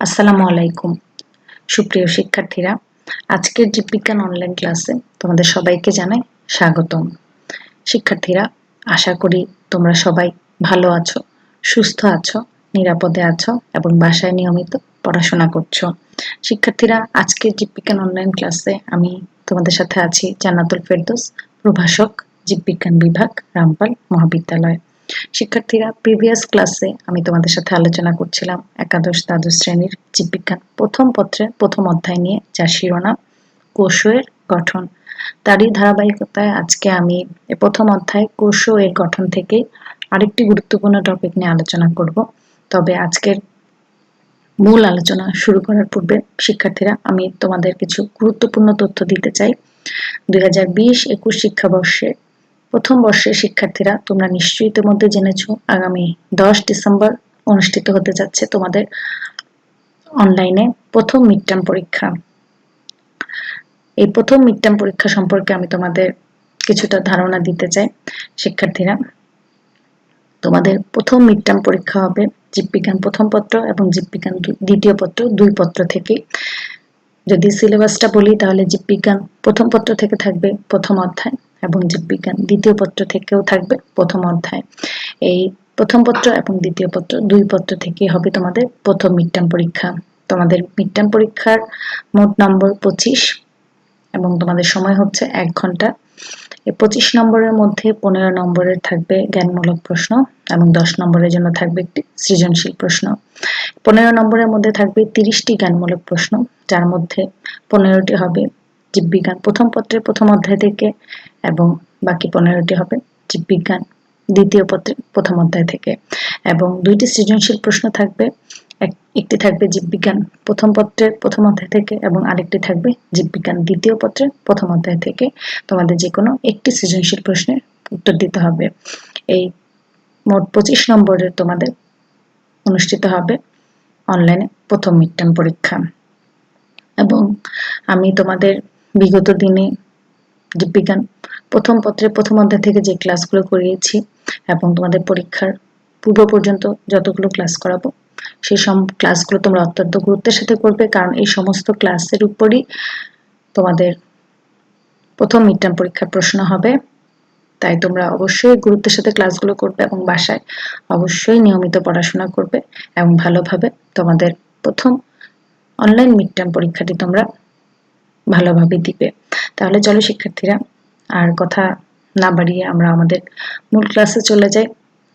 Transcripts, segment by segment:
আসসালামু আলাইকুম সুপ্রিয় শিক্ষার্থীরা, আজকের জীববিজ্ঞান অনলাইন ক্লাসে তোমাদের সবাইকে জানাই স্বাগতম। শিক্ষার্থীরা, আশা করি তোমরা সবাই ভালো আছো, সুস্থ আছো, নিরাপদে আছো এবং বাসায় নিয়মিত পড়াশোনা করছো। শিক্ষার্থীরা, আজকের জীববিজ্ঞান অনলাইন ক্লাসে আমি তোমাদের সাথে আছি জান্নাতুল ফেরদৌস, প্রভাষক, জীববিজ্ঞান বিভাগ, রামপাল মহাবিদ্যালয়। শিক্ষার্থীরা, প্রিভিয়াস ক্লাসে আমি তোমাদের সাথে আলোচনা করছিলাম একাদশ দ্বাদশ শ্রেণীর জীববিজ্ঞান প্রথম পত্রের প্রথম অধ্যায় নিয়ে, যার শিরোনাম কোষের গঠন। তারই ধারাবাহিকতায় আজকে আমি প্রথম অধ্যায় কোষ এর গঠন থেকে আরেকটি গুরুত্বপূর্ণ টপিক নিয়ে আলোচনা করব। তবে আজকের মূল আলোচনা শুরু করার পূর্বে শিক্ষার্থীরা, আমি তোমাদের কিছু গুরুত্বপূর্ণ তথ্য দিতে চাই। 2020-21 শিক্ষাবর্ষে প্রথম বর্ষের শিক্ষার্থীরা, তোমরা নিশ্চয়ই ইতিমধ্যে জেনেছো আগামী 10 ডিসেম্বর অনুষ্ঠিত হতে যাচ্ছে তোমাদের অনলাইনে প্রথম মিড টার্ম পরীক্ষা। এই প্রথম মিড টার্ম পরীক্ষা সম্পর্কে আমি তোমাদের কিছুটা ধারণা দিতে চাই। শিক্ষার্থীরা, তোমাদের প্রথম মিড টার্ম পরীক্ষা হবে জীববিজ্ঞান প্রথম পত্র এবং জীববিজ্ঞান দ্বিতীয় পত্র, দুই পত্র থেকে। যদি সিলেবাসটা বলি তাহলে জীববিজ্ঞান প্রথম পত্র থেকে থাকবে প্রথম অধ্যায় এবং জীববিজ্ঞান দ্বিতীয় পত্র থেকেও থাকবে প্রথম অধ্যায়। এই প্রথম পত্র এবং দ্বিতীয় পত্র, দুই পত্র থেকে হবে তোমাদের প্রথম মিড টার্ম পরীক্ষা। তোমাদের মিড টার্ম পরীক্ষার মোট নম্বর 25 এবং তোমাদের সময় হচ্ছে 1 ঘন্টা। এই 25 নম্বরের মধ্যে 15 নম্বরের থাকবে জ্ঞানমূলক প্রশ্ন এবং 10 নম্বরের জন্য থাকবে একটি সৃজনশীল প্রশ্ন। 15 নম্বরের মধ্যে থাকবে 30টি জ্ঞানমূলক প্রশ্ন, যার মধ্যে 15টি হবে জীববিজ্ঞান প্রথম পত্রের প্রথম অধ্যায় থেকে এবং বাকি 15টি হবে জীববিজ্ঞান দ্বিতীয় পত্রের প্রথম অধ্যায় থেকে। এবং 2টি সৃজনশীল প্রশ্ন থাকবে, একটি থাকবে জীববিজ্ঞান প্রথম পত্রের প্রথম অধ্যায় থেকে এবং আরেকটি থাকবে জীববিজ্ঞান দ্বিতীয় পত্রের প্রথম অধ্যায় থেকে। তোমাদের যে কোনো একটি সৃজনশীল প্রশ্নের উত্তর দিতে হবে। এই মোট 25 নম্বরের তোমাদের অনুষ্ঠিত হবে অনলাইনে প্রথম মিড টার্ম পরীক্ষা। এবং আমি তোমাদের বিগত দিনে জীববিজ্ঞান প্রথম পত্রের প্রথম অধ্যায় থেকে যে ক্লাসগুলো করিয়েছি এবং তোমাদের পরীক্ষার পূর্ব পর্যন্ত যতগুলো ক্লাস করাবো, সেই সব ক্লাসগুলো তোমরা অত্যন্ত গুরুত্বের সাথে করবে, কারণ এই সমস্ত ক্লাসের উপরই তোমাদের প্রথম মিড টার্ম পরীক্ষার প্রশ্ন হবে। তাই তোমরা অবশ্যই গুরুত্বের সাথে ক্লাসগুলো করবে এবং বাসায় অবশ্যই নিয়মিত পড়াশোনা করবে এবং ভালোভাবে তোমাদের প্রথম অনলাইন মিড টার্ম পরীক্ষাটি তোমরা ভালোভাবে দিবে। তাহলে চলো শিক্ষার্থীরা, আর কথা না বাড়িয়ে আমরা আমাদের মূল ক্লাসে চলে যাই।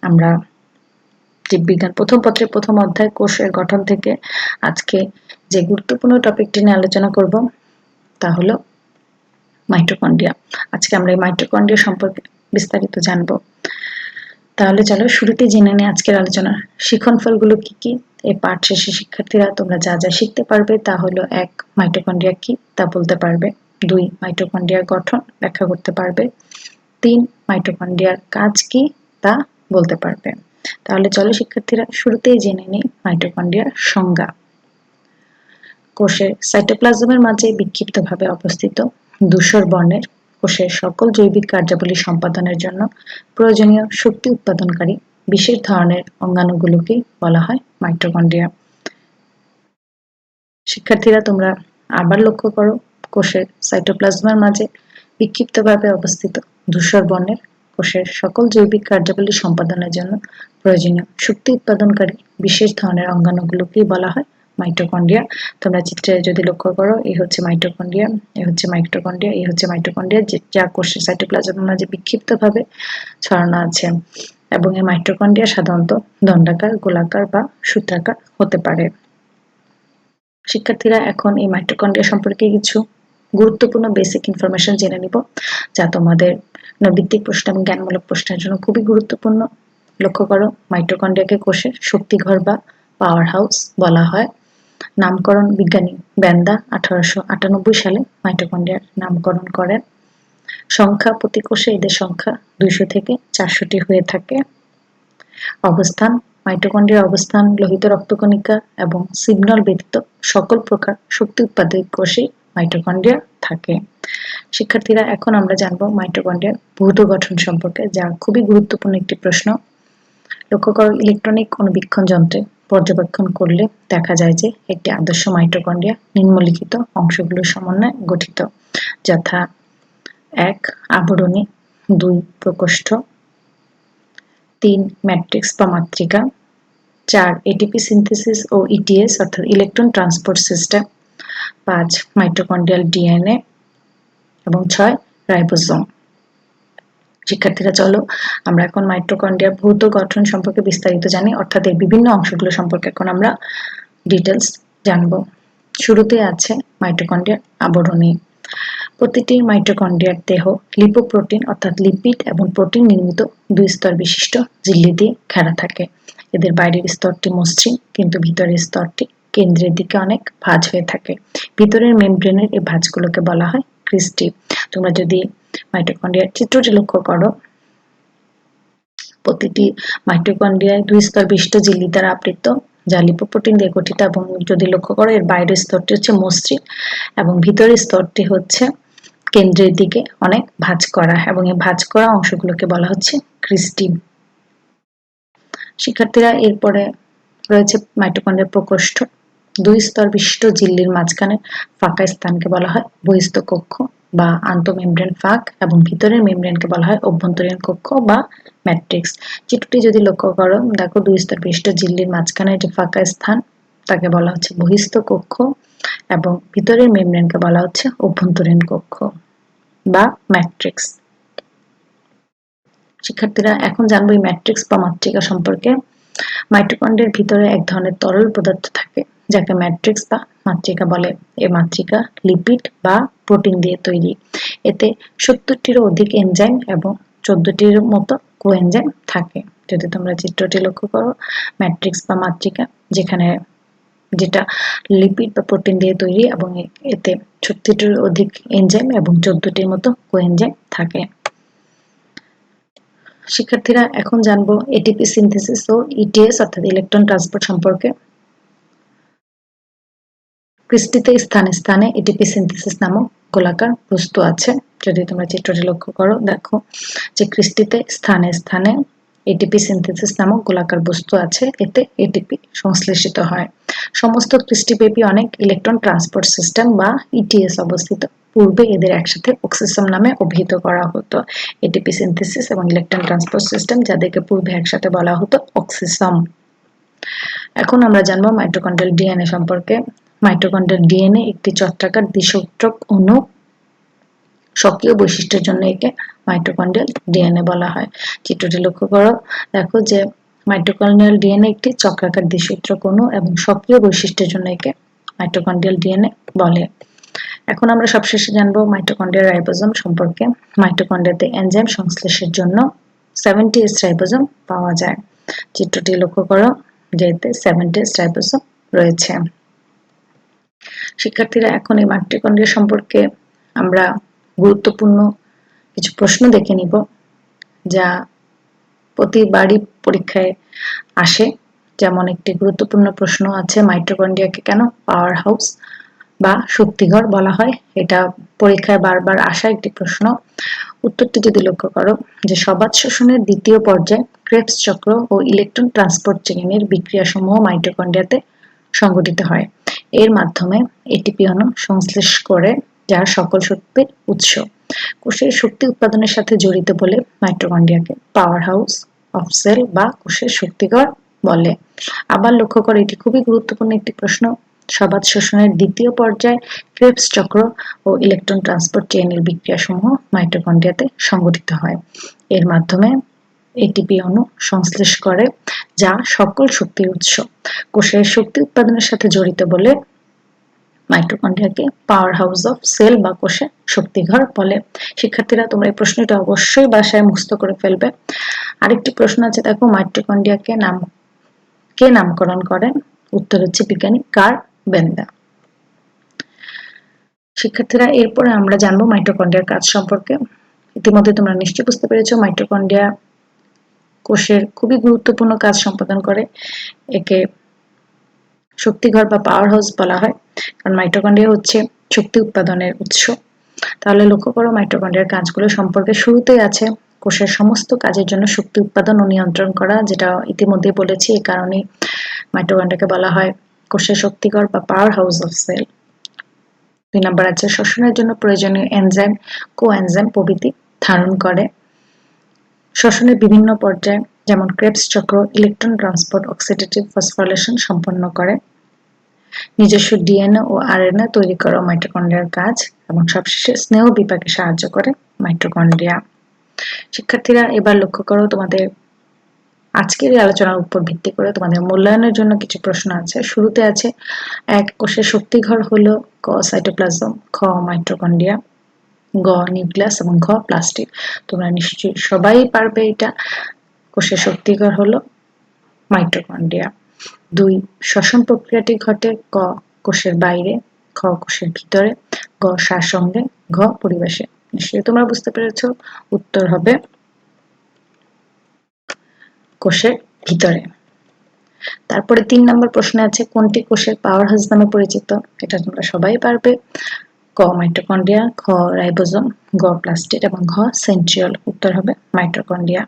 আমরা জীববিজ্ঞান প্রথম পত্রের প্রথম অধ্যায় কোষের গঠন থেকে আজকে যে গুরুত্বপূর্ণ টপিকটি নিয়ে আলোচনা করব তা হলো মাইটোকন্ড্রিয়া। আজকে আমরা এই মাইটোকন্ড্রিয়া সম্পর্কে বিস্তারিত জানব। তাহলে চলো শুরুতে জেনে নিই আজকের আলোচনার শিখন ফলগুলো কি কি। এই পাঠ শেষে শিক্ষার্থীরা তোমরা যা যা শিখতে পারবে তা হলো 1. মাইটোকন্ড্রিয়া কি তা বলতে পারবে। 2. মাইটোকন্ড্রিয়ার গঠন ব্যাখ্যা করতে পারবে। 3. মাইটোকন্ড্রিয়ার কাজ কি তা বলতে পারবে। তাহলে চলো শিক্ষার্থীরা শুরুতেই জেনে নিই মাইটোকন্ড্রিয়ার সংজ্ঞা। কোষের সাইটোপ্লাজমের মাঝে বিক্ষিপ্তভাবে অবস্থিত ধূসর বর্ণের কোষের সকল জৈবিক কার্যাবলী সম্পাদনের জন্য প্রয়োজনীয় শক্তি উৎপাদনকারী বিশেষ ধরনের অঙ্গাণুগুলোকেই বলা হয় মাইটোকন্ড্রিয়া। শিক্ষার্থীরা, তোমরা আবার লক্ষ্য করো, কোষের সাইটোপ্লাজমের মাঝে বিক্ষিপ্তভাবে অবস্থিত ধূসর বর্ণের কোষের সকল জৈবিক কার্যাবলী সম্পাদনের জন্য প্রয়োজনীয় শক্তি উৎপাদনকারী বিশেষ ধরনের অঙ্গাণুগুলোকেই বলা হয় মাইটোকন্ড্রিয়া। তোমরা চিত্রে যদি লক্ষ্য করো, এই হচ্ছে মাইটোকন্ড্রিয়া, এই হচ্ছে মাইটোকন্ড্রিয়া, এই হচ্ছে মাইটোকন্ড্রিয়া, যা কোষের সাইটোপ্লাজমের মাঝে বিক্ষিপ্তভাবে ছড়ানো আছে। এবং এই মাইটোকন্ড্রিয়া সাধারণত দণ্ডাকার, গোলাকার বা সূত্রাকার হতে পারে। শিক্ষার্থীরা, এখন এই মাইটোকন্ড্রিয়া সম্পর্কে কিছু গুরুত্বপূর্ণ বেসিক ইনফরমেশন জেনে নিব, যা তোমাদের নৈর্ব্যক্তিক প্রশ্ন এবং জ্ঞানমূলক প্রশ্নের জন্য খুবই গুরুত্বপূর্ণ। লক্ষ্য করো, মাইটোকন্ড্রিয়াকে কোষের শক্তিঘর বা পাওয়ার হাউস বলা হয়। নামকরণ বিজ্ঞানী ব্যান্দা 1898 সালে মাইটোকন্ড্রিয়ার নামকরণ করেন। সংখ্যা প্রতি কোষে এদের সংখ্যা 200 থেকে 400টি হয়ে থাকে। অবস্থান, মাইটোকন্ড্রিয়ার অবস্থান লোহিত রক্তকণিকা এবং সিগন্যাল ব্যতীত সকল প্রকার শক্তি উৎপাদক কোষে মাইটোকন্ড্রিয়া থাকে। শিক্ষার্থীরা, এখন আমরা জানব মাইটোকন্ড্রিয়ার ভৌত গঠন সম্পর্কে, যা খুবই গুরুত্বপূর্ণ একটি প্রশ্ন। লক্ষ্য করো, ইলেকট্রনিক অণুবীক্ষণ যন্ত্রে পর্যবেক্ষণ করলে দেখা যায় যে একটি আদর্শ মাইটোকন্ড্রিয়া নিম্নলিখিত অংশগুলোর সমন্বয়ে গঠিত, যথা 1 আবরণী, 2 প্রকোষ্ঠ, 3 ম্যাট্রিক্স বা মাতৃকা, 4 এটিপি সিনথেসিস ও ইটিএস অর্থাৎ electron transport system, 5 mitochondrial DNA এবং 6 রাইবোসোম। শিক্ষার্থীরা চলো আমরা এখন মাইটোকন্ড্রিয়ার ভৌত গঠন সম্পর্কে বিস্তারিত জানি, অর্থাৎ এর বিভিন্ন অংশগুলো সম্পর্কে এখন আমরা ডিটেলস জানব। শুরুতে আছে মাইটোকন্ড্রিয়ার আবরণী। প্রতিটি মাইটোকন্ড্রিয়ার দেহ লিপোপ্রোটিন অর্থাৎ লিপিড এবং প্রোটিন নির্মিত 2 স্তর বিশিষ্ট ঝিল্লি দিয়ে ঘেরা থাকে। এদের বাইরের স্তরটি মসৃণ, কিন্তু ভিতরের স্তরটি কেন্দ্রের দিকে অনেক ভাঁজ হয়ে থাকে। ভিতরের মেমব্রেনের এই ভাঁজগুলোকে বলা হয় ক্রিস্টি। তোমরা যদি মাইটোকন্ড্রিয়ার চিত্রটি লক্ষ্য করো, প্রতিটি মাইটোকন্ড্রিয়ায় 2 স্তর বিশিষ্ট ঝিল্লি দ্বারা আবৃত, যা লিপোপ্রোটিন দিয়ে গঠিত, এবং যদি লক্ষ্য করো এর বাইরের স্তরটি হচ্ছে মসৃণ এবং ভিতরের স্তরটি হচ্ছে কেন্দ্রের দিকে অনেক ভাঁজ করা, এবং এই ভাঁজ করা অংশগুলোকে বলা হচ্ছে ক্রিস্টি। শিক্ষার্থীরা এরপরে রয়েছে মাইটোকন্ড্রিয়ার প্রকোষ্ঠ। 2 স্তর বিশিষ্ট ঝিল্লির মাঝখানে ফাঁকা স্থানকে বলা হয় বহিস্থ কক্ষ বা আন্তঃমেমব্রেন ফাঁক, এবং ভিতরের মেমব্রেনকে বলা হয় অভ্যন্তরীণ কক্ষ বা ম্যাট্রিক্স। চিত্রটি যদি লক্ষ্য করো, দেখো 2 স্তর বিশিষ্ট ঝিল্লির মাঝখানে যে ফাঁকা স্থান তাকে বলা হচ্ছে বহিস্থ কক্ষ, এবং ভিতরের মেমব্রেনকে বলা হচ্ছে অভ্যন্তরীণ কক্ষ বা ম্যাট্রিক্স। শিক্ষার্থীরা এখন জানবো এই ম্যাট্রিক্স বা মাতৃকা সম্পর্কে। মাইটোকন্ড্রিয়ার ভিতরে এক ধরনের তরল পদার্থ থাকে যাকে ম্যাট্রিক্স বা মাতৃকা বলে। এই মাতৃকা লিপিড বা প্রোটিন দিয়ে তৈরি। এতে 70টিরও অধিক এনজাইম এবং 14টির মতো কোএনজাইম থাকে। যদি তোমরা চিত্রটি লক্ষ্য করো, ম্যাট্রিক্স বা মাতৃকা যেটা লিপিড বা প্রোটিন দিয়ে তৈরি, এবং এতে 36টির অধিক এনজাইম এবং 14টির মতো কোএনজাইম থাকে। শিক্ষার্থীরা এখন জানবো এটিপি সিনথেসিস ও ইটিএস অর্থাৎ ইলেকট্রন ট্রান্সপোর্ট সম্পর্কে। ক্রিস্টিতে স্থানে স্থানে এটিপি সিনথেসিস নামক গোলাকার বস্তু আছে। যদি তোমরা চিত্রটি লক্ষ্য করো, দেখো যে ক্রিস্টিতে স্থানে স্থানে এটিপি সিনথেসিস নামক গোলাকার বস্তু আছে, এতে এটিপি সংশ্লেষিত হয়। সমস্ত ক্রিস্টিব্যাপী অনেক ইলেকট্রন ট্রান্সপোর্ট সিস্টেম বা ইটিএস অবস্থিত। পূর্বে এদের একসাথে অক্সিসম নামে অভিহিত করা হতো। এটিপি সিনথেসিস এবং ইলেকট্রন ট্রান্সপোর্ট সিস্টেম, যাদেরকে পূর্বে একসাথে বলা হতো অক্সিসম। এখন আমরা জানবো মাইটোকন্ড্রিয়াল ডিএনএ সম্পর্কে। মাইটোকন্ড্রিয়াল ডিএনএ একটি চক্রাকার দ্বিসূত্রক অণু। সক্রিয় বৈশিষ্ট্যের জন্য একে মাইটোকন্ড্রিয়াল ডিএনএ বলা হয়। চিত্রটি লক্ষ্য করো, দেখো যে মাইটোকন্ড্রিয়াল ডিএনএ একটি চক্রাকার দ্বিসূত্রক অণু, এবং সক্রিয় বৈশিষ্ট্যের জন্য একে মাইটোকন্ড্রিয়াল ডিএনএ বলে। এখন আমরা সবশেষে জানবো মাইটোকন্ড্রিয়াল রাইবোসোম সম্পর্কে। মাইটোকন্ড্রিয়াতে এনজাইম সংশ্লেষের জন্য 70S রাইবোসোম পাওয়া যায়। চিত্রটি লক্ষ্য করো যে এতে 70S রাইবোসোম রয়েছে। শিক্ষার্থীরা এখন এই মাইটোকন্ড্রিয়া সম্পর্কে আমরা গুরুত্বপূর্ণ কিছু প্রশ্ন দেখে নিব, যা প্রতিবারই পরীক্ষায় আসে। যেমন একটি গুরুত্বপূর্ণ প্রশ্ন আছে, মাইটোকন্ড্রিয়াকে কেন পাওয়ার হাউস বা শক্তিঘর বলা হয়? এটা পরীক্ষায় বারবার আসা একটি প্রশ্ন। উত্তরটি যদি লক্ষ্য করো, যে সবাত শোষণের দ্বিতীয় পর্যায়ে ক্রেবস চক্র ও ইলেকট্রন ট্রান্সপোর্ট চেইনের বিক্রিয়াসমূহ মাইটোকন্ড্রিয়াতে সংঘটিত হয়। এর মাধ্যমে এটিপি অণু সংশ্লেষ করে, যা সকল শক্তির উৎস। কোষের শক্তি উৎপাদনের সাথে জড়িত বলে মাইটোকন্ড্রিয়াকে পাওয়ার হাউস অফ সেল বা কোষের শক্তিঘর বলে। আবার লক্ষ্য করে, এটি খুবই গুরুত্বপূর্ণ একটি প্রশ্ন। সবাত শোষণের দ্বিতীয় পর্যায়ে ক্রেবস চক্র ও ইলেকট্রন ট্রান্সপোর্ট চেইনের বিক্রিয়াসমূহ মাইটোকন্ড্রিয়াতে সংঘটিত হয়। এর মাধ্যমে এটিপি অণু সংশ্লেষ করে, যা সকল শক্তির উৎস। কোষের শক্তি উৎপাদনের সাথে জড়িত বলে মাইটোকন্ড্রিয়াকে পাওয়ার হাউস অফ সেল বা কোষের শক্তিঘর বলে। শিক্ষার্থীরা তোমরা এই প্রশ্নটা অবশ্যই বাসায় মুখস্থ করে ফেলবে। আরেকটি প্রশ্ন আছে, দেখো মাইটোকন্ড্রিয়াকে কে নামকরণ করেন? উত্তর হচ্ছে বিজ্ঞানী কার্ল বেন্দা। শিক্ষার্থীরা এরপরে আমরা জানবো মাইটোকন্ড্রিয়ার কাজ সম্পর্কে। ইতিমধ্যে তোমরা নিশ্চয়ই বুঝতে পেরেছো মাইটোকন্ড্রিয়া কোষের খুবই গুরুত্বপূর্ণ কাজ সম্পাদন করে। একে শক্তিঘর বা পাওয়ার হাউস বলা হয়, কারণ মাইটোকন্ড্রিয়া হচ্ছে শক্তি উৎপাদনের উৎস। তাহলে লক্ষ্য করো মাইটোকন্ড্রিয়ার কাজগুলো সম্পর্কে। শুরুতেই আছে কোষের সমস্ত কাজের জন্য শক্তি উৎপাদন ও নিয়ন্ত্রণ করা, যেটা ইতিমধ্যে বলেছি। এই কারণে মাইটোকন্ড্রিয়াকে বলা হয় কোষের শক্তিঘর বা পাওয়ার হাউস অফ সেল। 2 নম্বর আছে শ্বসনের জন্য প্রয়োজনীয় এনজাইম, কোএনজাইম প্রভৃতি ধারণ করে। শ্বসনের বিভিন্ন পর্যায়ে যেমন ক্রেবস চক্র ইলেকট্রন ট্রান্সপোর্ট অক্সিডেটিভ ফসফোরিলেশন সম্পন্ন করে। নিজস্ব ডিএনএ ও আরএনএ তৈরি করা মাইটোকন্ড্রিয়ার কাজ এবং সবশেষে স্নেহ বিপাকে সাহায্য করে মাইটোকন্ড্রিয়া। শিক্ষার্থীরা এবার লক্ষ্য করো, তোমাদের আজকের এই আলোচনার উপর ভিত্তি করে তোমাদের মূল্যায়নের জন্য কিছু প্রশ্ন আছে। শুরুতে আছে 1 কোষের শক্তিঘর হলো ক সাইটোপ্লাজম, খ মাইটোকন্ড্রিয়া, গ নিউক্লিয়াস এবং ঘ প্লাস্টিড। তোমরা নিশ্চয়ই সবাই পারবে এটা। কোষের শক্তিঘর হলো মাইটোকন্ড্রিয়া। 2 শ্বসন প্রক্রিয়াটি ঘটে ক কোষের বাইরে, খ কোষের ভিতরে, গ শ্বাসঙ্গে, ঘ পরিবেশে। নিশ্চয়ই তোমরা বুঝতে পেরেছ, উত্তর হবে কোষের ভিতরে। তারপরে 3 নম্বর প্রশ্নে আছে কোনটি কোষের পাওয়ার হাউস নামে পরিচিত? এটা তোমরা সবাই পারবে। ক মাইটোকন্ড্রিয়া, খ রাইবোজোম, গ প্লাস্টিড এবং ঘ সেন্ট্রিওল। উত্তর হবে মাইটোকন্ড্রিয়া।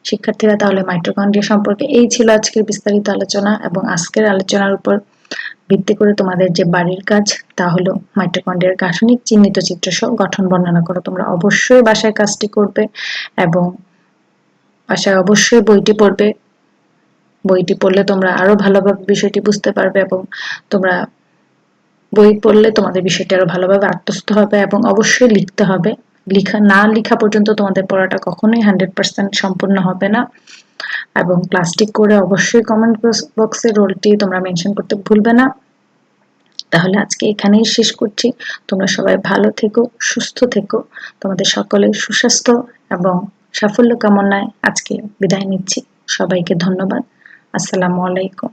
শিক্ষার্থীরা, তাহলে মাইটোকন্ড্রিয়া সম্পর্কে এই ছিল আজকের বিস্তারিত আলোচনা, এবং আজকের আলোচনার উপর ভিত্তি করে তোমাদের যে বাড়ির কাজ তা হলো মাইটোকন্ড্রিয়ার গাঠনিক চিহ্নিত চিত্র সহ গঠন বর্ণনা করো। তোমরা অবশ্যই বাসায় কাজটি করবে এবং বাসায় অবশ্যই বইটি পড়বে। বইটি পড়লে তোমরা আরো ভালোভাবে বিষয়টি বুঝতে পারবে, এবং তোমরা বই পড়লে তোমাদের বিষয়টি আরো ভালোভাবে আত্মস্থ হবে, এবং অবশ্যই লিখতে হবে। লেখা পর্যন্ত তোমাদের পড়াটা কখনোই 100% সম্পূর্ণ হবে না। এবং ক্লাসটি করে অবশ্যই কমেন্ট বক্সে রোলটি তোমরা মেনশন করতে ভুলবে না। তাহলে আজকে এখানেই শেষ করছি। তোমরা সবাই ভালো থেকো, সুস্থ থেকো। তোমাদের সকলের সুস্বাস্থ্য এবং সাফল্য কামনায় আজকে বিদায় নিচ্ছি। সবাইকে ধন্যবাদ। আসসালামু আলাইকুম।